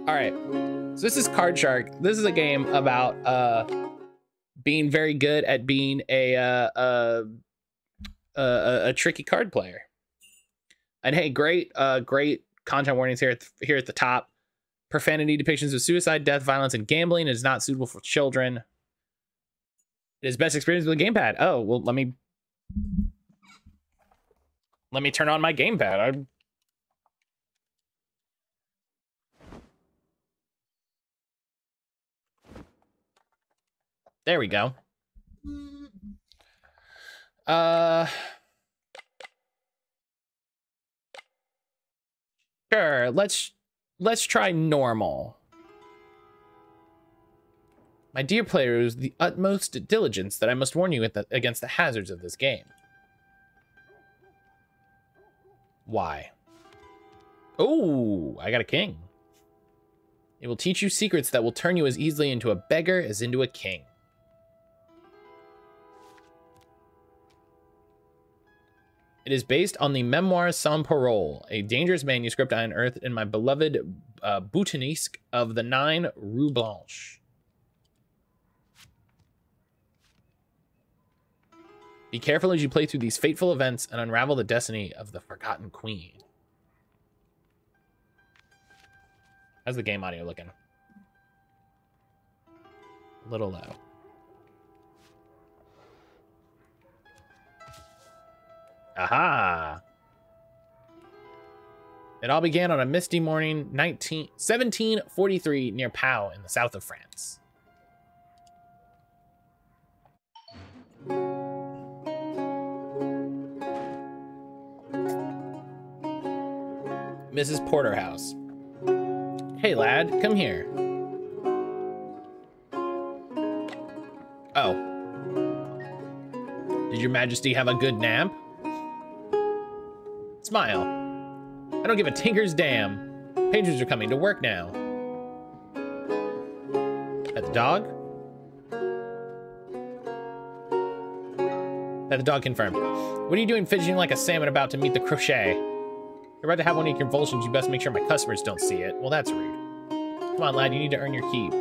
All right. So this is Card Shark. This is a game about being very good at being a tricky card player. And hey, great content warnings here at the top. Profanity, depictions of suicide, death, violence, and gambling is not suitable for children. It is best experience with a gamepad. Oh, well, let me turn on my gamepad. There we go. Sure, let's try normal. My dear player, it is the utmost diligence that I must warn you against the hazards of this game. Why? Oh, I got a king. It will teach you secrets that will turn you as easily into a beggar as into a king. It is based on the Memoires sans parole, a dangerous manuscript I unearthed in my beloved botanisque of the 9 Rue Blanche. Be careful as you play through these fateful events and unravel the destiny of the Forgotten Queen. How's the game audio looking? A little low. Aha! It all began on a misty morning, 1743, near Pau in the south of France. Mrs. Porterhouse. Hey, lad, come here. Oh. Did your majesty have a good nap? Smile. I don't give a tinker's damn. Patrons are coming to work now. Pet the dog? Pet the dog confirmed. What are you doing fidgeting like a salmon about to meet the crochet? You're about to have one of your convulsions. You best make sure my customers don't see it. Well, that's rude. Come on, lad. You need to earn your keep.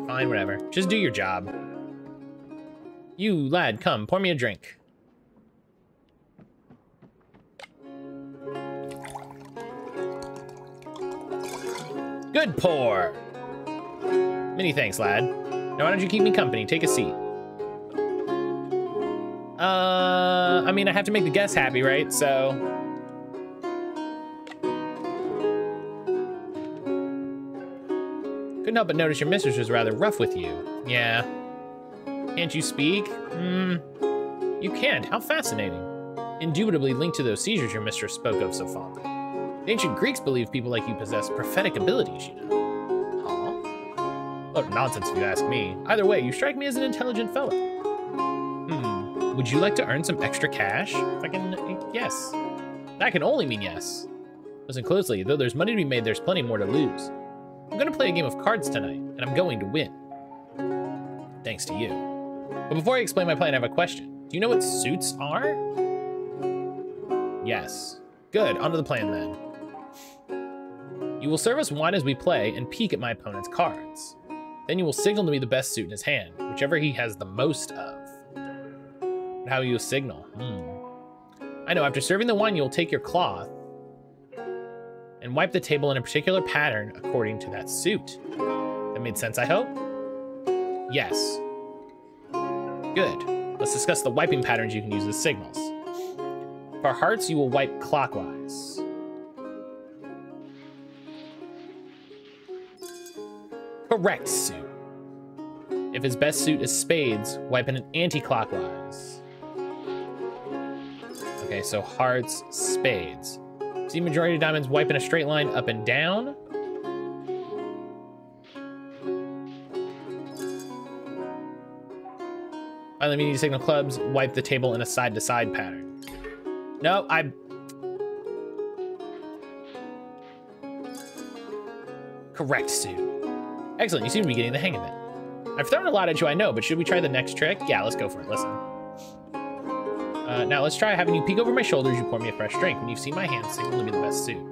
Fine, whatever. Just do your job. You, lad, come. Pour me a drink. Good pour. Many thanks, lad. Now, why don't you keep me company? Take a seat. I mean, I have to make the guests happy, right? So... couldn't help but notice your mistress was rather rough with you. Yeah. Can't you speak? You can't. How fascinating. Indubitably linked to those seizures your mistress spoke of so fondly. The ancient Greeks believed people like you possess prophetic abilities, you know. Huh? Look, nonsense if you ask me. Either way, you strike me as an intelligent fellow. Would you like to earn some extra cash? If I can, yes. That can only mean yes. Listen closely, though there's money to be made, there's plenty more to lose. I'm gonna play a game of cards tonight, and I'm going to win. Thanks to you. But before I explain my plan, I have a question. Do you know what suits are? Yes. Good, onto the plan then. You will serve us wine as we play and peek at my opponent's cards. Then you will signal to me the best suit in his hand, whichever he has the most of. But how will you signal? I know, after serving the wine, you'll take your cloth and wipe the table in a particular pattern according to that suit. That made sense, I hope? Yes. Good. Let's discuss the wiping patterns you can use as signals. For hearts, you will wipe clockwise. Correct suit. If his best suit is spades, wipe in an anti-clockwise. Okay, so hearts, spades. See majority of diamonds wipe in a straight line up and down. Finally, we need to signal clubs, wipe the table in a side-to-side pattern. No, correct suit. Excellent, you seem to be getting the hang of it. I've thrown a lot at you, I know, but should we try the next trick? Yeah, let's go for it, listen. Now let's try having you peek over my shoulders, you pour me a fresh drink. When you've seen my hand, signal to me the best suit.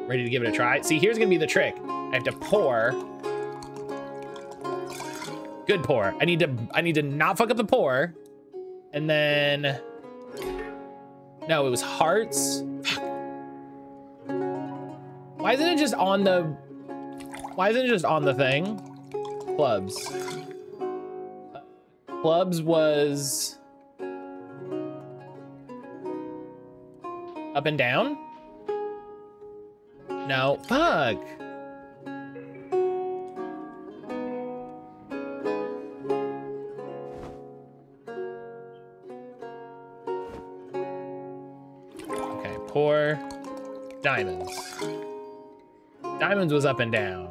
Ready to give it a try? See, here's gonna be the trick. I I have to pour. Good pour. I need to not fuck up the pour. And then, no, it was hearts. Fuck. Why isn't it just on the thing? Clubs. Clubs was up and down? No, fuck. Okay, pour diamonds. Diamonds was up and down.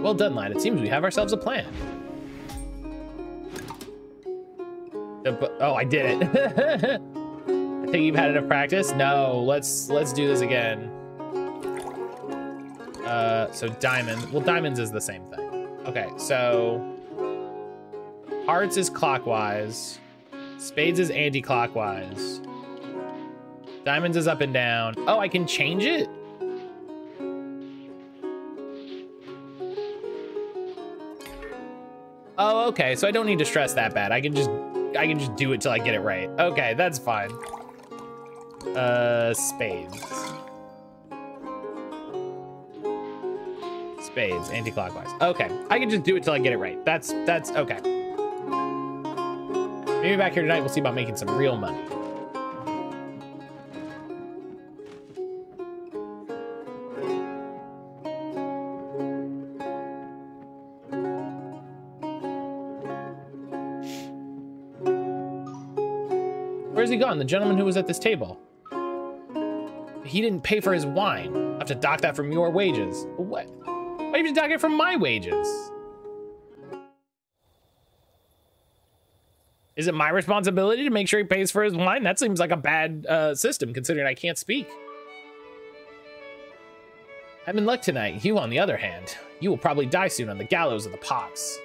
Well done, lad. It seems we have ourselves a plan. Oh, I did it. I think you've had enough practice. No, let's do this again. So diamond. Well, diamonds is the same thing. Okay, so hearts is clockwise. Spades is anti-clockwise. Diamonds is up and down. Oh, I can change it? Oh, okay. So I don't need to stress that bad. I can just do it till I get it right. Okay, that's fine. Spades. Spades, anti-clockwise. Okay, I can just do it till I get it right. That's okay. Maybe back here tonight we'll see about making some real money. Where's he gone? The gentleman who was at this table. He didn't pay for his wine. I have to dock that from your wages. What? Why do you have to dock it from my wages? Is it my responsibility to make sure he pays for his wine? That seems like a bad system, considering I can't speak. I'm in luck tonight. You, on the other hand, you will probably die soon on the gallows of the pox.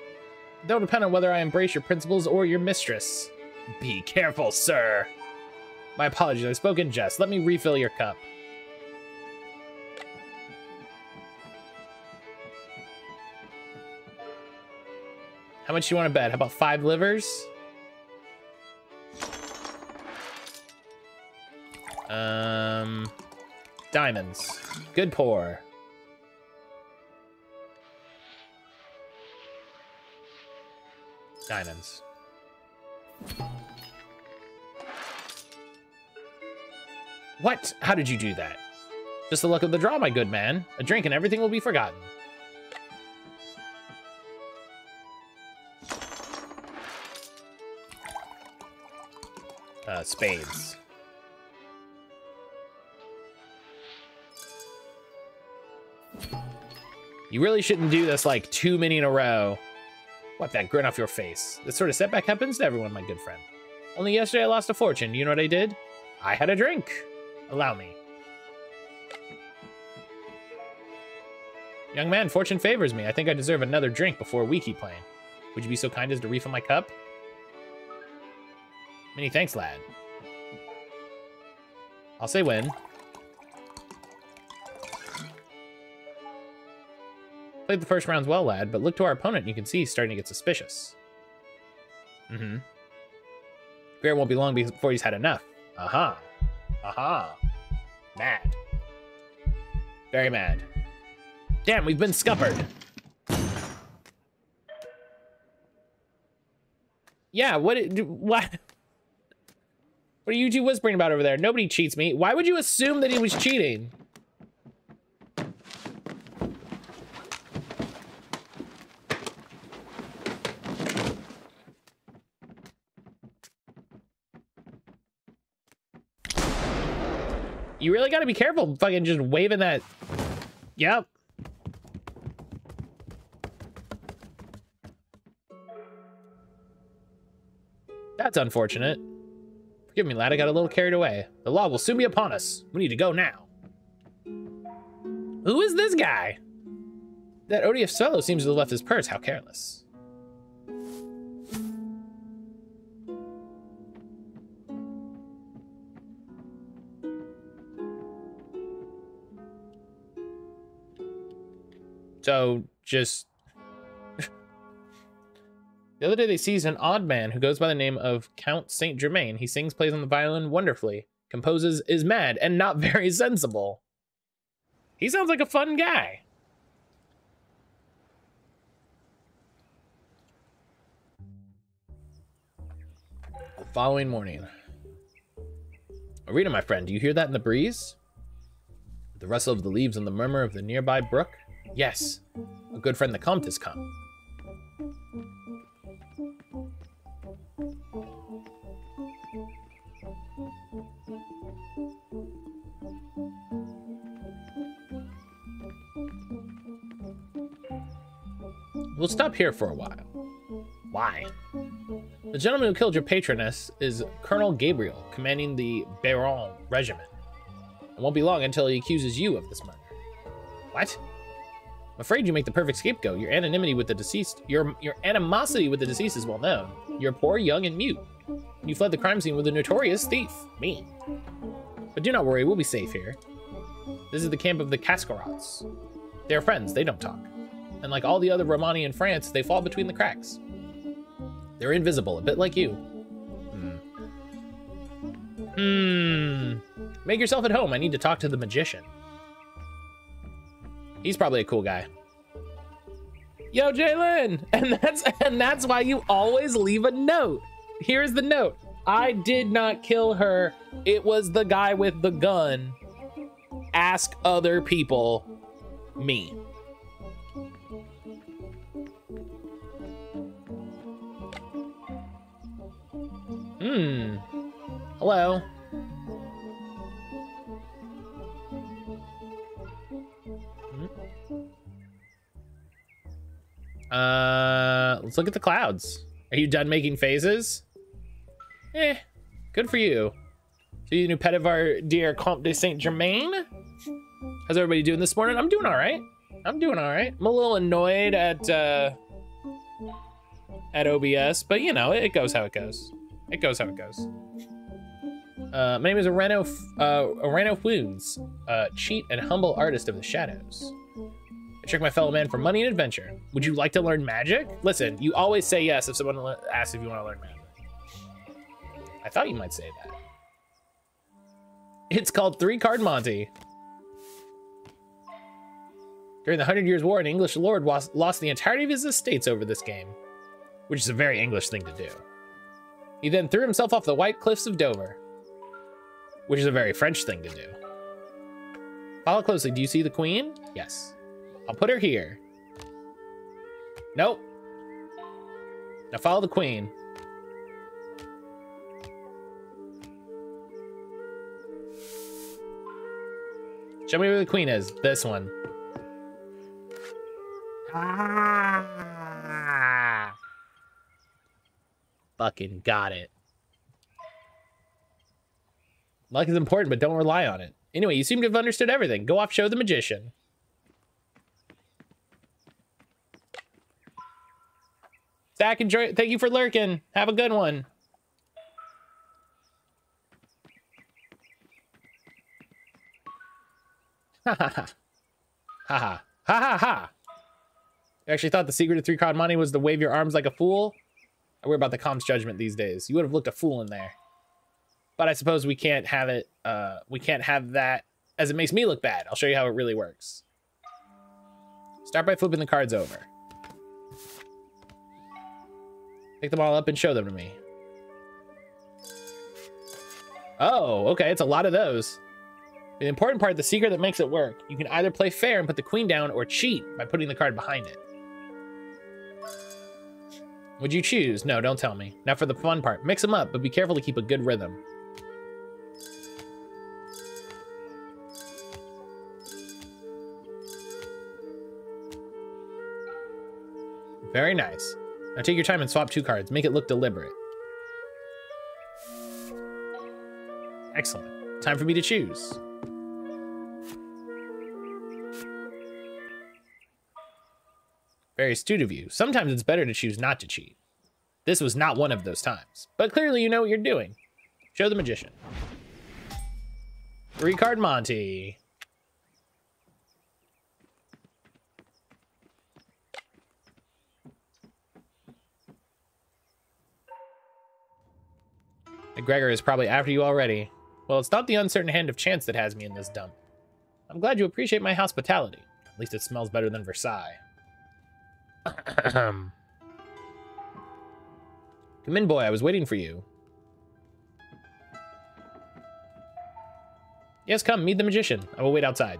That'll depend on whether I embrace your principles or your mistress. Be careful, sir. My apologies, I spoke in jest. Let me refill your cup. How much do you want to bet? How about 5 livers? Diamonds. Good pour. Diamonds. What? How did you do that? Just the luck of the draw, my good man. A drink and everything will be forgotten. Spades. You really shouldn't do this like too many in a row. Wipe that grin off your face. This sort of setback happens to everyone, my good friend. Only yesterday I lost a fortune. You know what I did? I had a drink. Allow me. Young man, fortune favors me. I think I deserve another drink before we keep playing. Would you be so kind as to refill my cup? Many thanks, lad. I'll say when. Played the first rounds well, lad, but look to our opponent and you can see he's starting to get suspicious. Bear won't be long before he's had enough. Aha. Aha. Mad. Very mad. Damn, we've been scuppered. Yeah, what are you two whispering about over there? Nobody cheats me. Why would you assume that he was cheating? You really gotta be careful fucking just waving that. Yep. That's unfortunate. Forgive me, lad, I got a little carried away. The law will soon be upon us. We need to go now. Who is this guy? That odious fellow seems to have left his purse. How careless. So, just... The other day they seized an odd man who goes by the name of Comte de Saint-Germain. He sings, plays on the violin wonderfully, composes, is mad, and not very sensible. He sounds like a fun guy. The following morning. Arita, my friend, do you hear that in the breeze? The rustle of the leaves and the murmur of the nearby brook? Yes, a good friend the Comte has come. We'll stop here for a while. Why? The gentleman who killed your patroness is Colonel Gabriel, commanding the Baron Regiment. It won't be long until he accuses you of this murder. What? I'm afraid you make the perfect scapegoat. Your anonymity with the deceased, your animosity with the deceased is well known. You're poor, young, and mute. You fled the crime scene with a notorious thief, me. But do not worry, we'll be safe here. This is the camp of the Cascarots. They're friends, they don't talk. And like all the other Romani in France, they fall between the cracks. They're invisible, a bit like you. Make yourself at home. I need to talk to the magician. He's probably a cool guy. Yo, Jalen! And that's why you always leave a note. Here's the note. I did not kill her. It was the guy with the gun. Ask other people. Me. Hello. Let's look at the clouds. Are you done making faces? Good for you. So you the new pet of our dear Comte de Saint-Germain? How's everybody doing this morning? I'm doing all right. I'm a little annoyed at OBS, but you know, it goes how it goes. My name is Areno Wounds, cheat and humble artist of the shadows. I trick my fellow man for money and adventure. Would you like to learn magic? Listen, you always say yes if someone asks if you want to learn magic. I thought you might say that. It's called 3-Card Monte. During the 100 Years' War, an English lord lost the entirety of his estates over this game, which is a very English thing to do. He then threw himself off the white cliffs of Dover, which is a very French thing to do. Follow closely. Do you see the queen? Yes. I'll put her here. Nope. Now follow the queen. Show me where the queen is. This one. Ah. Fucking got it. Luck is important, but don't rely on it. Anyway, you seem to have understood everything. Go off, show the magician. Zach, enjoy it. Thank you for lurking. Have a good one. Ha ha ha. Ha ha. Ha ha ha. You actually thought the secret of 3-Card Monte was to wave your arms like a fool? I worry about the Comte's judgment these days. You would have looked a fool in there. But I suppose we can't have it, we can't have that as it makes me look bad. I'll show you how it really works. Start by flipping the cards over. Pick them all up and show them to me. Oh, okay, it's a lot of those. The important part, the secret that makes it work. You can either play fair and put the queen down or cheat by putting the card behind it. Would you choose? No, don't tell me. Now for the fun part. Mix them up, but be careful to keep a good rhythm. Very nice. Now take your time and swap 2 cards. Make it look deliberate. Excellent. Time for me to choose. Very astute of you. Sometimes it's better to choose not to cheat. This was not one of those times. But clearly you know what you're doing. Show the magician. 3-Card Monte. McGregor is probably after you already. Well, it's not the uncertain hand of chance that has me in this dump. I'm glad you appreciate my hospitality. At least it smells better than Versailles. Come in, boy. I was waiting for you. Yes, come. Meet the magician. I will wait outside.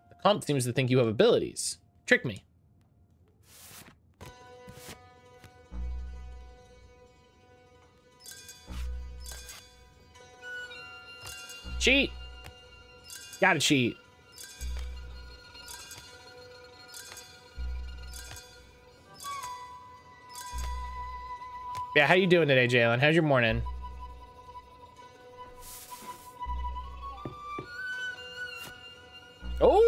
The Comte seems to think you have abilities. Trick me. Cheat. Gotta cheat. Yeah, how you doing today, Jalen? How's your morning? Oh,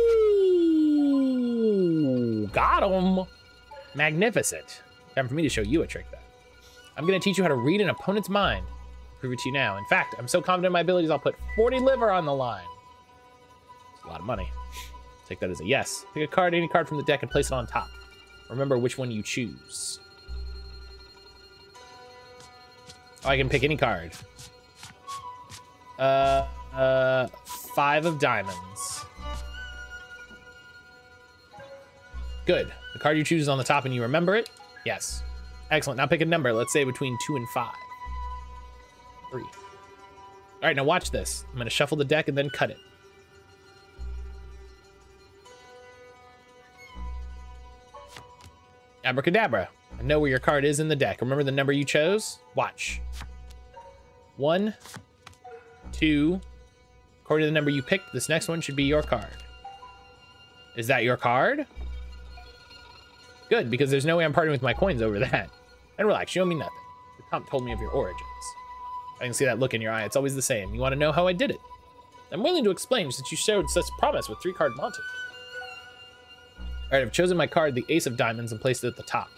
got him. Magnificent. Time for me to show you a trick, then. I'm going to teach you how to read an opponent's mind. Prove it to you now. In fact, I'm so confident in my abilities, I'll put 40 liver on the line. It's a lot of money. Take that as a yes. Pick a card, any card from the deck, and place it on top. Remember which one you choose. Oh, I can pick any card. 5 of diamonds. Good. The card you choose is on the top and you remember it? Yes. Excellent. Now pick a number. Let's say between 2 and 5. 3. All right, now watch this. I'm going to shuffle the deck and then cut it. Abracadabra. I know where your card is in the deck. Remember the number you chose? Watch. 1, 2. According to the number you picked, this next one should be your card. Is that your card? Good, because there's no way I'm parting with my coins over that. And relax, you owe me nothing. The Comte told me of your origins. I can see that look in your eye. It's always the same. You want to know how I did it? I'm willing to explain since you showed such promise with 3-card Monte. All right, I've chosen my card, the Ace of Diamonds, and placed it at the top.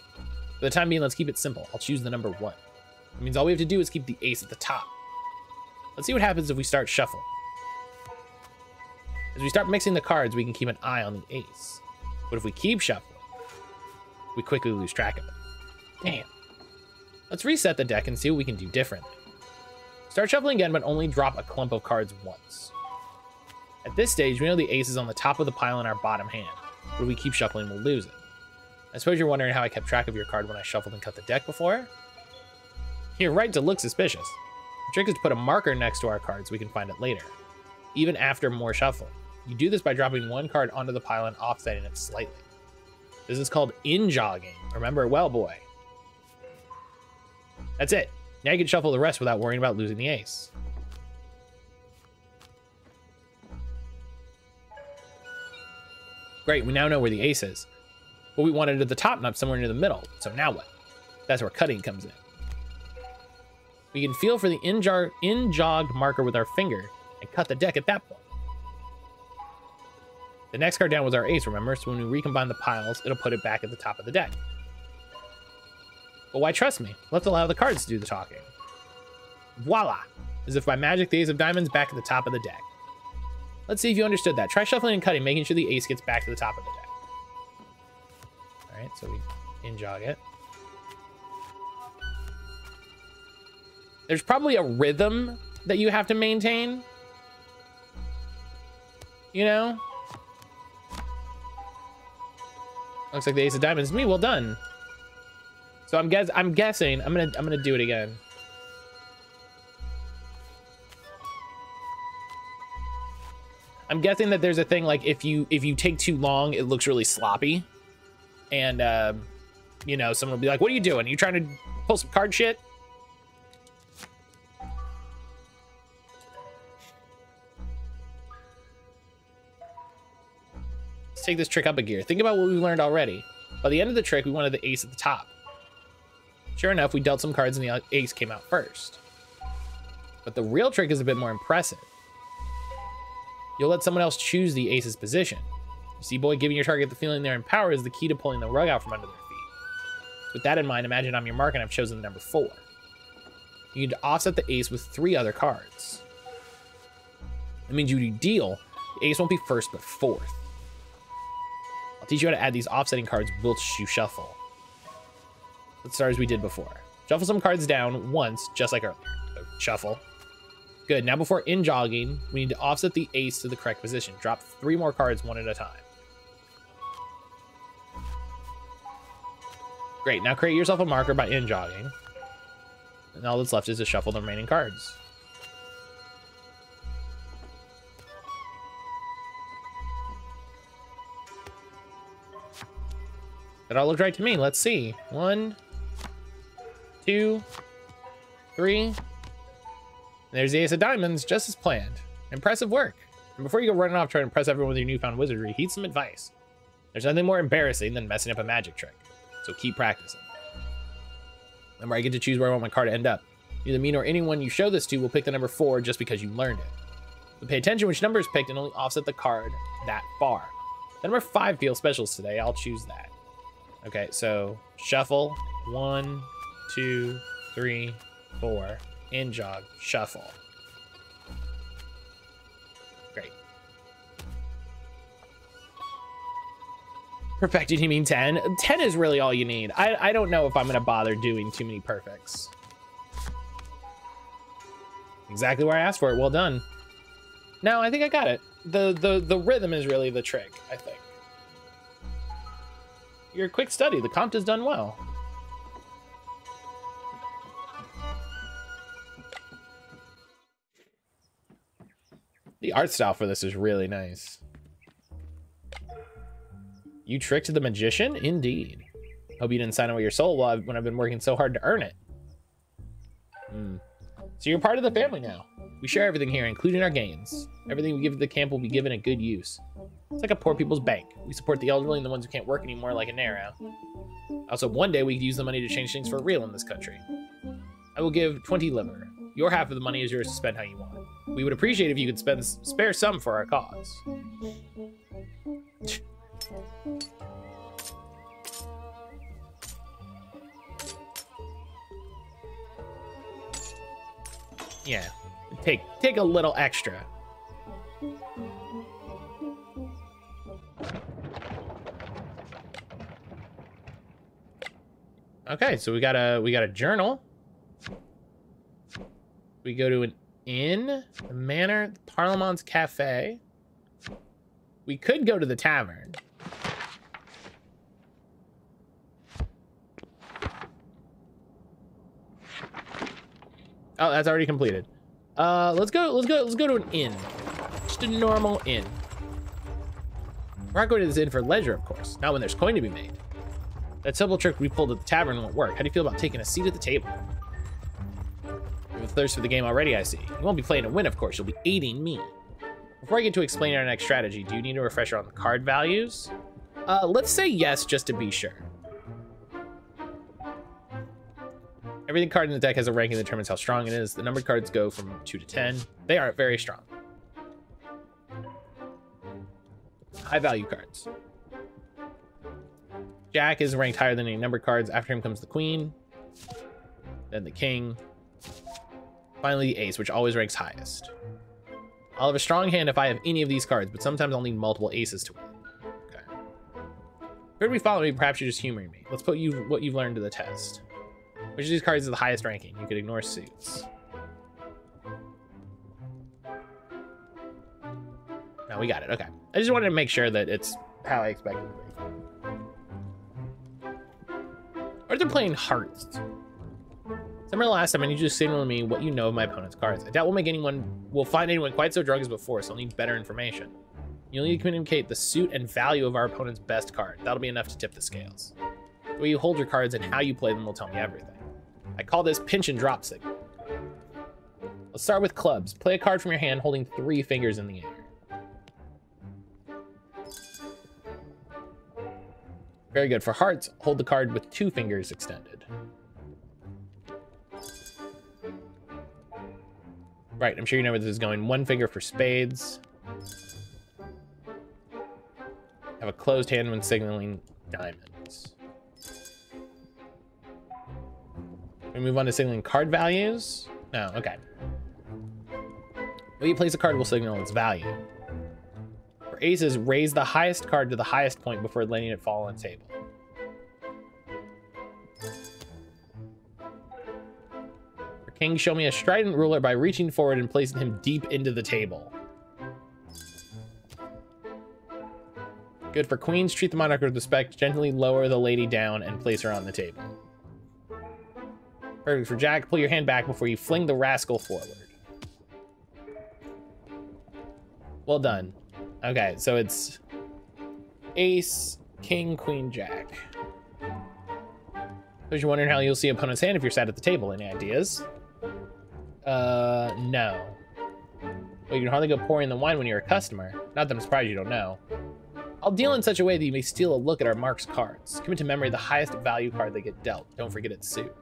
For the time being, let's keep it simple. I'll choose the number 1. It means all we have to do is keep the ace at the top. Let's see what happens if we start shuffling. As we start mixing the cards, we can keep an eye on the ace. But if we keep shuffling, we quickly lose track of it. Damn. Let's reset the deck and see what we can do differently. Start shuffling again, but only drop a clump of cards once. At this stage, we know the ace is on the top of the pile in our bottom hand. But if we keep shuffling, we'll lose it. I suppose you're wondering how I kept track of your card when I shuffled and cut the deck before? You're right to look suspicious. The trick is to put a marker next to our card so we can find it later, even after more shuffling. You do this by dropping one card onto the pile and offsetting it slightly. This is called in-jogging. Remember it well, boy. That's it. Now you can shuffle the rest without worrying about losing the ace. Great, we now know where the ace is. But we want it at the top, not somewhere near the middle. So now what? That's where cutting comes in. We can feel for the in-jogged marker with our finger and cut the deck at that point. The next card down was our ace, remember? So when we recombine the piles, it'll put it back at the top of the deck. But why trust me? Let's allow the cards to do the talking. Voila! As if by magic, the ace of diamonds back at the top of the deck. Let's see if you understood that. Try shuffling and cutting, making sure the ace gets back to the top of the deck. All right, so we in-jog it. There's probably a rhythm that you have to maintain. You know? Looks like the ace of diamonds is me. Well done. So I'm guessing I'm gonna do it again. I'm guessing that there's a thing like if you take too long, it looks really sloppy, and you know, someone will be like, "What are you doing? Are you trying to pull some card shit?" Let's take this trick up a gear. Think about what we've learned already. By the end of the trick, we wanted the ace at the top. Sure enough, we dealt some cards and the ace came out first. But the real trick is a bit more impressive. You'll let someone else choose the ace's position. You see, boy, giving your target the feeling they're in power is the key to pulling the rug out from under their feet. With that in mind, imagine I'm your mark and I've chosen the number 4. You need to offset the ace with 3 other cards. That means you deal, the ace won't be first but 4th. I'll I'll teach you how to add these offsetting cards whilst you shuffle. Let's start as we did before. Shuffle some cards down once, just like earlier. So shuffle. Good. Now before in jogging, we need to offset the ace to the correct position. Drop 3 more cards one at a time. Great. Now create yourself a marker by in jogging. And all that's left is to shuffle the remaining cards. That all looked right to me. Let's see. 1, 2, 3. There's the ace of diamonds, just as planned. Impressive work. And before you go running off trying to impress everyone with your newfound wizardry, heed some advice. There's nothing more embarrassing than messing up a magic trick. So keep practicing. Remember, I get to choose where I want my card to end up. Neither me nor anyone you show this to will pick the number 4 just because you learned it. But pay attention which number is picked and only offset the card that far. The number 5 feels special today. I'll choose that. Okay, so shuffle. 1, 2, 3, 4. In jog, shuffle. Great. Perfected, you mean 10? 10 is really all you need. I don't know if I'm gonna bother doing too many perfects. Exactly where I asked for it. Well done. No, I think I got it. The rhythm is really the trick, I think. You're a quick study. The Comte has done well. The art style for this is really nice. You tricked the magician? Indeed. Hope you didn't sign away your soul when I've been working so hard to earn it. So you're part of the family now. We share everything here, including our gains. Everything we give to the camp will be given a good use. It's like a poor people's bank. We support the elderly and the ones who can't work anymore like a Nero. Also, one day we could use the money to change things for real in this country. I will give 20 liver. Your half of the money is yours to spend how you want. We would appreciate if you could spare some for our cause. Yeah, take a little extra. Okay, so we got a journal. We go to an inn, the manor, the Parlement's cafe. We could go to the tavern. Oh, that's already completed. Let's go to an inn. Just a normal inn. We're not going to this inn for leisure, of course. Not when there's coin to be made. That simple trick we pulled at the tavern won't work. How do you feel about taking a seat at the table? You have a thirst for the game already, I see. You won't be playing to win, of course. You'll be aiding me. Before I get to explain our next strategy, do you need a refresher on the card values? Let's say yes, just to be sure. Every card in the deck has a ranking that determines how strong it is. The numbered cards go from 2 to 10. They are very strong. High value cards. Jack is ranked higher than any numbered cards. After him comes the Queen, then the King, finally the Ace, which always ranks highest. I'll have a strong hand if I have any of these cards, but sometimes I'll need multiple aces to win. Okay. If we follow me, perhaps you're just humoring me. Let's put what you've learned to the test. Which of these cards is the highest ranking? You could ignore suits. No, we got it. Okay. I just wanted to make sure that it's how I expected it to be. Or they're playing hearts. Similar to last time, I need you to signal to me what you know of my opponent's cards. I doubt we'll find anyone quite so drunk as before, so I'll need better information. You'll need to communicate the suit and value of our opponent's best card. That'll be enough to tip the scales. The way you hold your cards and how you play them will tell me everything. I call this pinch and drop signal. Let's start with clubs. Play a card from your hand holding 3 fingers in the air. Very good. For hearts, hold the card with 2 fingers extended. Right, I'm sure you know where this is going. 1 finger for spades. Have a closed hand when signaling diamonds. We move on to signaling card values. No, okay. When you place a card will signal its value. For For aces, raise the highest card to the highest point before letting it fall on the table. For kings, show me a strident ruler by reaching forward and placing him deep into the table. Good for queens, treat the monarch with respect, gently lower the lady down and place her on the table. Perfect for jack, pull your hand back before you fling the rascal forward. Well done. Okay, so it's ace, king, queen, jack. So you're wondering how you'll see opponent's hand if you're sat at the table. Any ideas? No. Well, you can hardly go pouring the wine when you're a customer. Not that I'm surprised you don't know. I'll deal in such a way that you may steal a look at our mark's cards. Commit to memory the highest value card they get dealt. Don't forget its suit.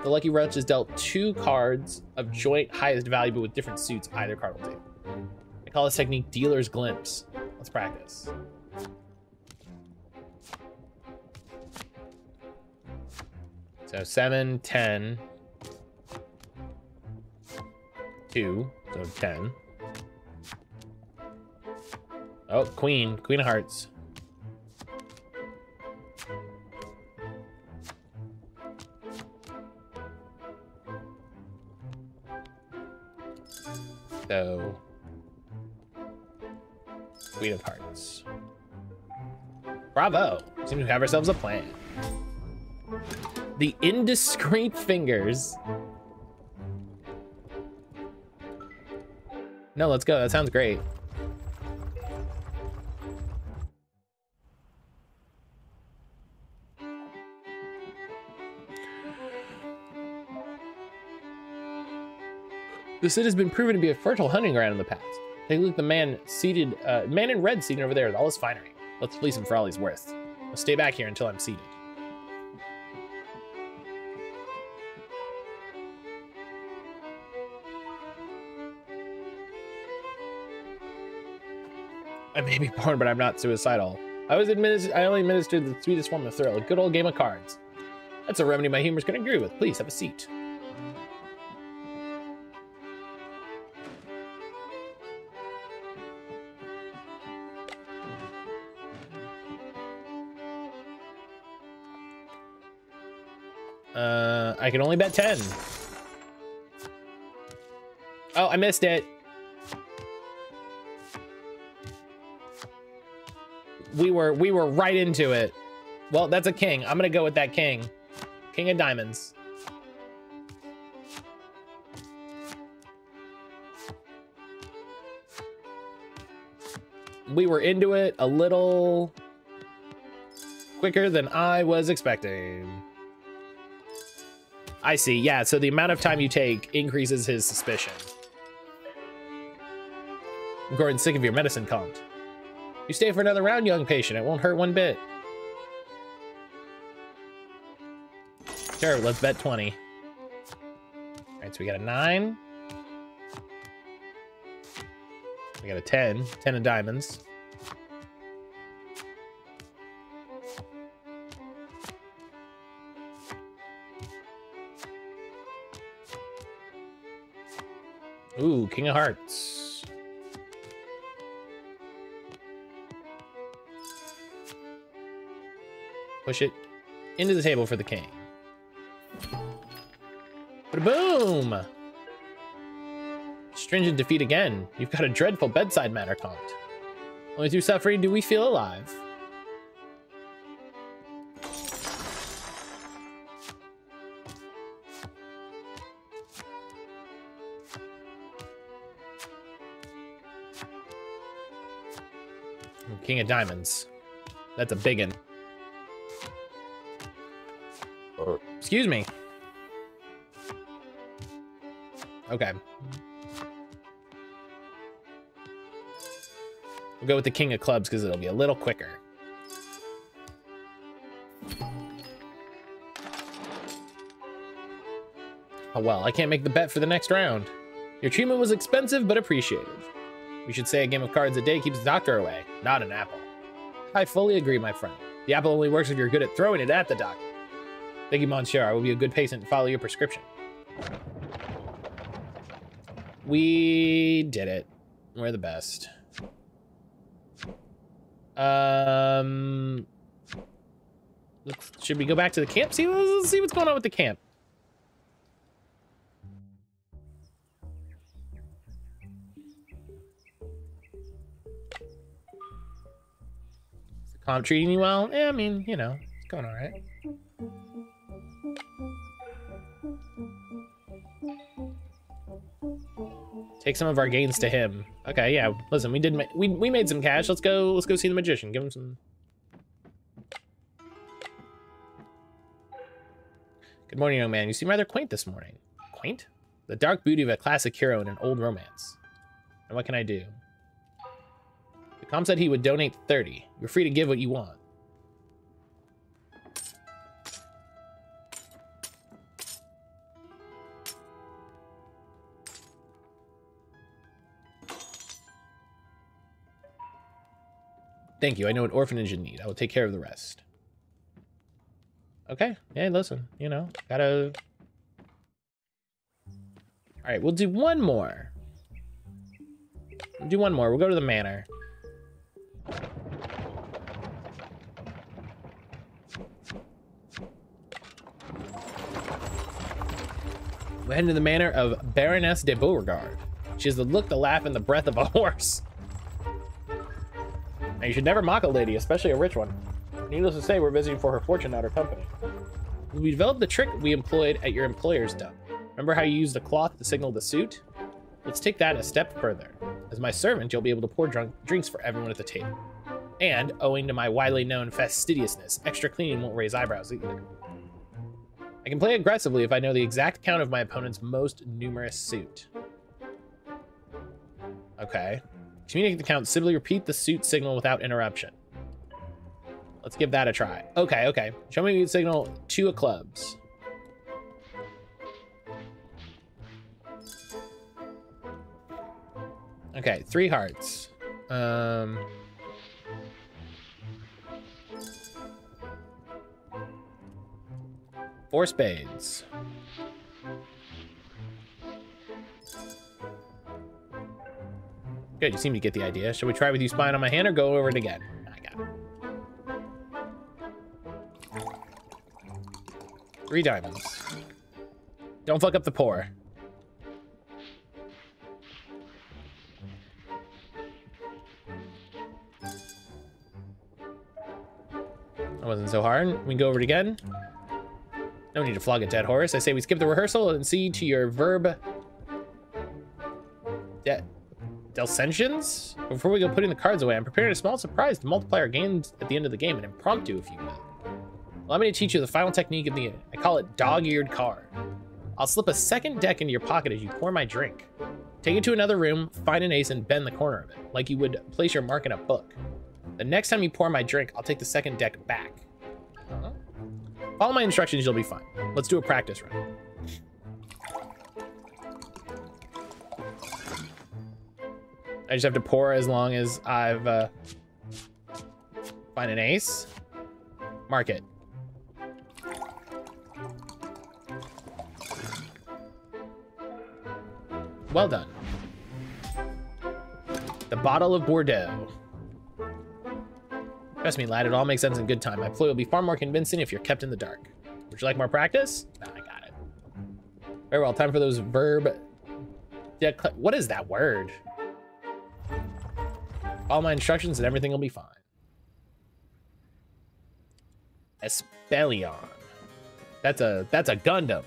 The lucky roach is dealt 2 cards of joint highest value, but with different suits either card will do. I call this technique dealer's glimpse. Let's practice. So 7, 10, 2, so 10. Oh, queen, queen of hearts. So, queen of hearts. Bravo! Seems to have ourselves a plan. The indiscreet fingers. No, let's go. That sounds great. The city has been proven to be a fertile hunting ground in the past. Take a look at the man seated, man in red seated over there with all his finery. Let's fleece him for all he's worth. I'll stay back here until I'm seated. I may be born, but I'm not suicidal. I only administered the sweetest form of thrill, a good old game of cards. That's a remedy my humors can agree with. Please have a seat. I can only bet 10. Oh, I missed it. We were right into it. Well, that's a king. I'm gonna go with that king. King of diamonds. We were into it a little quicker than I was expecting. I see, yeah, so the amount of time you take increases his suspicion. I'm growing sick of your medicine, Comte. You stay for another round, young patient. It won't hurt one bit. Sure, let's bet 20. All right, so we got a 9. We got a 10. 10 of diamonds. Ooh, King of Hearts. Push it into the table for the king. Boom! Stringent defeat again. You've got a dreadful bedside manner, Comte. Only through suffering do we feel alive. King of diamonds. That's a biggin. Excuse me. Okay. We'll go with the king of clubs because it'll be a little quicker. Oh well, I can't make the bet for the next round. Your treatment was expensive but appreciated. We should say a game of cards a day keeps the doctor away, not an apple. I fully agree, my friend. The apple only works if you're good at throwing it at the doctor. Thank you, monsieur. I will be a good patient and follow your prescription. We did it. We're the best. Should we go back to the camp? Let's see what's going on with the camp. Is the comp treating you well? Yeah, I mean, you know, it's going all right. Take some of our gains to him. Okay, yeah. Listen, we made some cash. Let's go see the magician. Give him some. Good morning, young man. You seem rather quaint this morning. Quaint? The dark beauty of a classic hero in an old romance. And what can I do? The comp said he would donate 30. You're free to give what you want. Thank you. I know an orphanage in need. I will take care of the rest. Okay. Yeah, listen. You know, gotta... All right, we'll do one more. We'll do one more. We'll go to the manor. We're heading to the manor of Baroness de Beauregard. She has the look, the laugh, and the breath of a horse. Now, you should never mock a lady, especially a rich one. Needless to say, we're visiting for her fortune, not her company. We developed the trick we employed at your employer's dump. Remember how you used the cloth to signal the suit? Let's take that a step further. As my servant, you'll be able to pour drinks for everyone at the table. And, owing to my widely known fastidiousness, extra cleaning won't raise eyebrows either. I can play aggressively if I know the exact count of my opponent's most numerous suit. Okay. Communicate the count. Simply repeat the suit signal without interruption. Let's give that a try. Okay, okay. Show me the signal 2 of clubs. Okay, 3 hearts. 4 spades. Good, you seem to get the idea. Shall we try with you spying on my hand or go over it again? I got it. 3 diamonds. Don't fuck up the pour. That wasn't so hard. We can go over it again. No need to flog a dead horse. I say we skip the rehearsal and see to your verb... Delcensions? Before we go putting the cards away, I'm preparing a small surprise to multiply our gains at the end of the game, an impromptu, if you will. Allow me to teach you the final technique of the game. I call it dog-eared card. I'll slip a second deck into your pocket as you pour my drink. Take it to another room, find an ace, and bend the corner of it, like you would place your mark in a book. The next time you pour my drink, I'll take the second deck back. Follow my instructions, you'll be fine. Let's do a practice run. I just have to pour as long as I've find an ace. Mark it. Well done. The bottle of Bordeaux. Trust me, lad, it all makes sense in good time. My ploy will be far more convincing if you're kept in the dark. Would you like more practice? Nah, I got it. Very well, time for those verb... What is that word? Follow my instructions and everything will be fine. Espelion. That's a Gundam.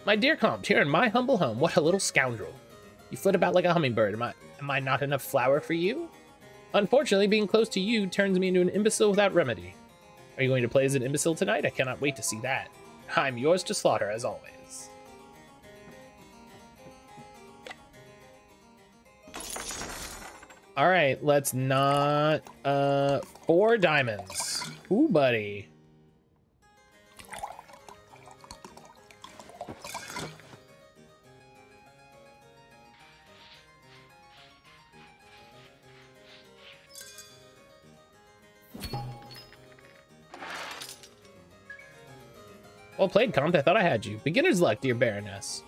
My dear Comte, here in my humble home, what a little scoundrel. You flit about like a hummingbird. Am I not enough flour for you? Unfortunately, being close to you turns me into an imbecile without remedy. Are you going to play as an imbecile tonight? I cannot wait to see that. I'm yours to slaughter, as always. All right, let's not... 4 diamonds. Ooh, buddy. Well played, Comte. I thought I had you. Beginner's luck, dear Baroness.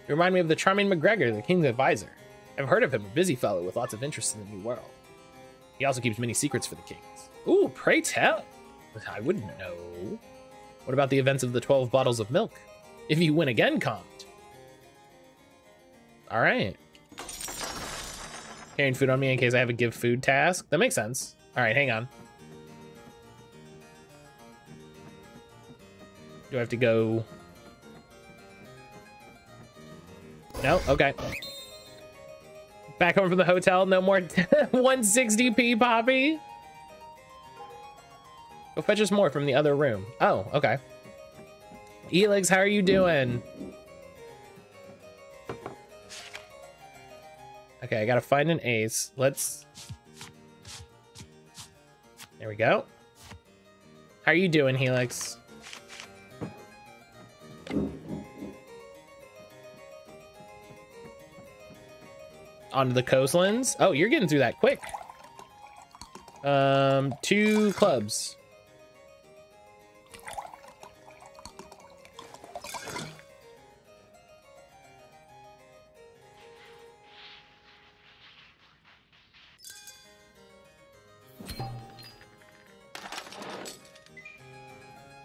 You remind me of the charming McGregor, the king's advisor. I've heard of him, a busy fellow with lots of interest in the new world. He also keeps many secrets for the kings. Ooh, pray tell. I wouldn't know. What about the events of the 12 bottles of milk? If you win again, Comte. All right. Carrying food on me in case I have a give food task. That makes sense. All right, hang on. Do I have to go? No? Okay. Back home from the hotel. No more 160p, Poppy. Go fetch us more from the other room. Oh, okay. Elix, how are you doing? Okay, I gotta find an ace. Let's... There we go. How are you doing, Helix? Onto the coastlands. Oh, you're getting through that quick. 2 clubs.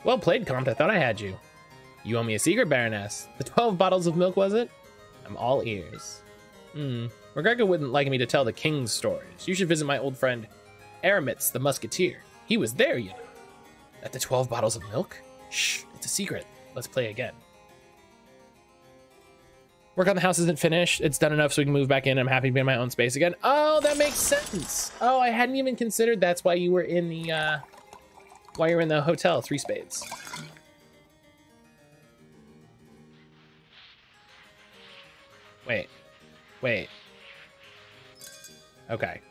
Well played, Comte. I thought I had you. You owe me a secret, Baroness. The 12 bottles of milk, was it? I'm all ears. McGregor wouldn't like me to tell the king's stories. You should visit my old friend Aramis, the musketeer. He was there, you know. At the 12 bottles of milk? Shh, it's a secret. Let's play again. Work on the house isn't finished. It's done enough so we can move back in. I'm happy to be in my own space again. Oh, that makes sense. Oh, I hadn't even considered that's why you were in the, why you're in the hotel. 3 spades. Wait. Okay.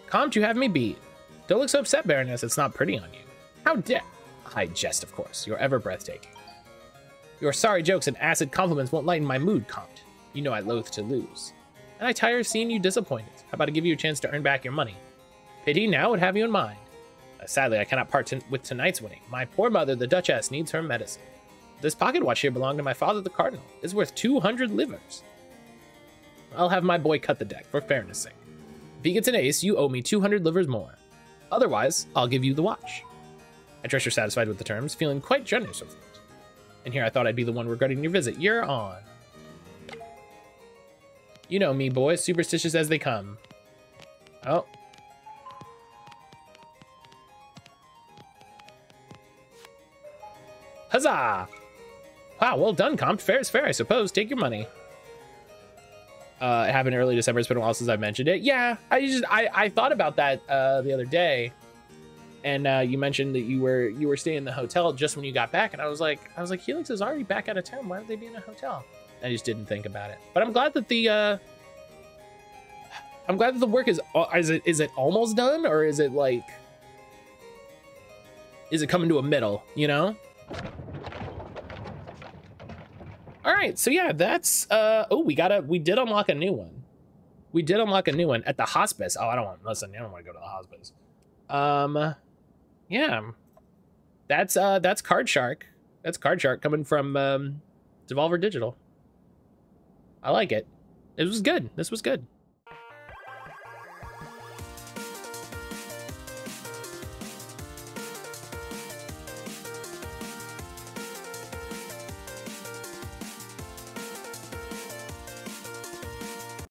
Comte, you have me beat. Don't look so upset, Baroness. It's not pretty on you. How dare... I jest, of course. You're ever breathtaking. Your sorry jokes and acid compliments won't lighten my mood, Comte. You know I loathe to lose. And I tire of seeing you disappointed. How about I give you a chance to earn back your money? Pity now would have you in mind. Sadly, I cannot part with tonight's winning. My poor mother, the Duchess, needs her medicine. This pocket watch here belonged to my father, the Cardinal. It's worth 200 livres. I'll have my boy cut the deck, for fairness' sake. If he gets an ace, you owe me 200 livres more. Otherwise, I'll give you the watch. I trust you're satisfied with the terms, feeling quite generous with it. And here I thought I'd be the one regretting your visit. You're on. You know me, boy, superstitious as they come. Oh. Huzzah! Wow, well done, Comte. Fair is fair, I suppose. Take your money. It happened early December. It's been a while since I mentioned it. Yeah, I thought about that the other day, and you mentioned that you were staying in the hotel just when you got back, and I was like, Helix is already back out of town. Why would they be in a hotel? I just didn't think about it. But I'm glad that the work is it almost done, or is it like, is it coming to a middle? You know. All right, so yeah, that's oh, we did unlock a new one. We did unlock a new one at the hospice. Oh, I don't want to go to the hospice. Yeah, that's Card Shark. That's Card Shark coming from Devolver Digital. I like it. It was good. This was good.